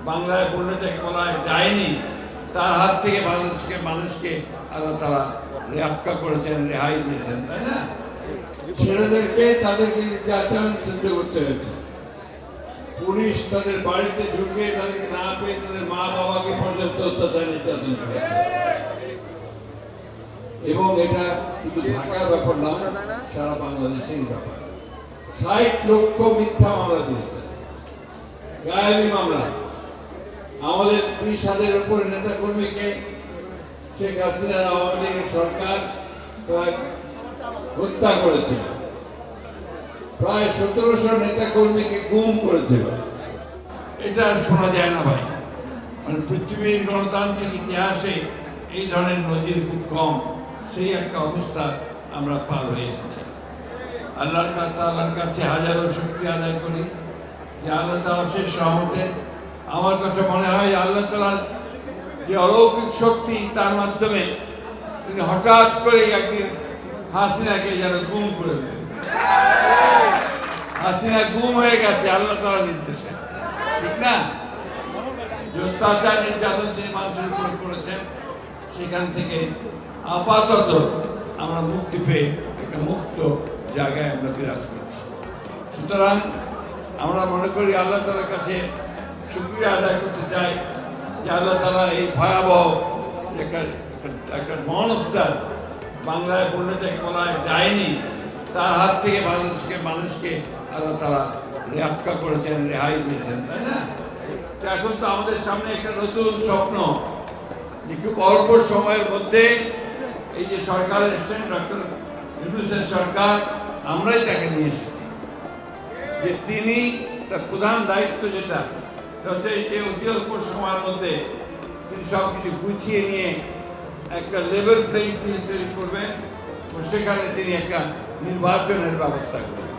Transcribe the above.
বাংলায় বলতে বলায় যায়নি, তার হাত থেকে মানুষকে আল্লাহ তাআলা রক্ষা করেছেন, রেহাই দিয়েছেন, তাই না? ছেলেদেরকে তাদেরকে নির্যাতন সহ্য করতে হয়েছে। পুলিশ তাদের বাড়িতে ঢুকে তাদেরকে না পেয়ে তাদের মা বাবাকে পর্যন্ত অত্যাচার নির্যাতন করেছে। এবং এটা শুধু ঢাকার ব্যাপার নয়, সারা বাংলাদেশের ব্যাপার। ৬০ লক্ষ মিথ্যা মামলা দিয়েছে, গায়েবী মামলা। আমাদের ২০,০০০-এর উপরে নেতা কর্মীকে শেখ হাসিনার আওয়ামী লীগের সরকার হত্যা করেছিল, প্রায় ১৭০০ নেতা কর্মীকে গুম করেছিল। এটা শোনা যায় না ভাই, মানে পৃথিবীর গণতান্ত্রিক ইতিহাসে এই ধরনের নজির খুব কম। সেই একটা অবস্থা আমরা পার হয়ে এসেছি। আল্লাহর কাছে হাজারো শুকরিয়া আদায় করি যে আল্লাহ তাআলা শেষ রহমতে আমার কাছে মনে হয় আল্লাহ তাআলার যে অলৌকিক শক্তি, তার মাধ্যমে তিনি হঠাৎ করে একদিন হাসিনাকে যেন গুম করে দেন। হাসিনা গুম হয়ে গেছে আল্লাহ তাআলার নির্দেশে, ঠিক না? যে অত্যাচার নির্যাতন তিনি মানুষের উপর করেছেন, সেখান থেকে আপাতত আমরা মুক্তি পেয়ে একটা মুক্ত জায়গায় আমরা বিরাজ করছি। সুতরাং আমরা মনে করি আল্লাহ তাআলার কাছে শুকরিয়া আদায় করতে চাই যে আল্লাহ তাআলা এই ভয়াবহ একটা মনস্তার, বাংলায় বলতে বলায় যায়নি, তার হাত থেকে মানুষকে আল্লাহ তাআলা রক্ষা করেছেন, রেহাই দিয়েছেন, তাই না? এখন তো আমাদের সামনে একটা নতুন স্বপ্ন যে খুব অল্প সময়ের মধ্যে এই যে সরকার এসেছেন, ডক্টর ইউনূসের সরকার, আমরাই তাকে নিয়ে এসেছি যে তিনি তার প্রধান দায়িত্ব যেটা এই যে অতি অল্প সময়ের মধ্যে তিনি সব কিছু গুছিয়ে নিয়ে একটা লেভেল প্লেইং ফিল্ড তৈরি করবেন, সেখানে তিনি একটা নির্বাচনের ব্যবস্থা করবেন।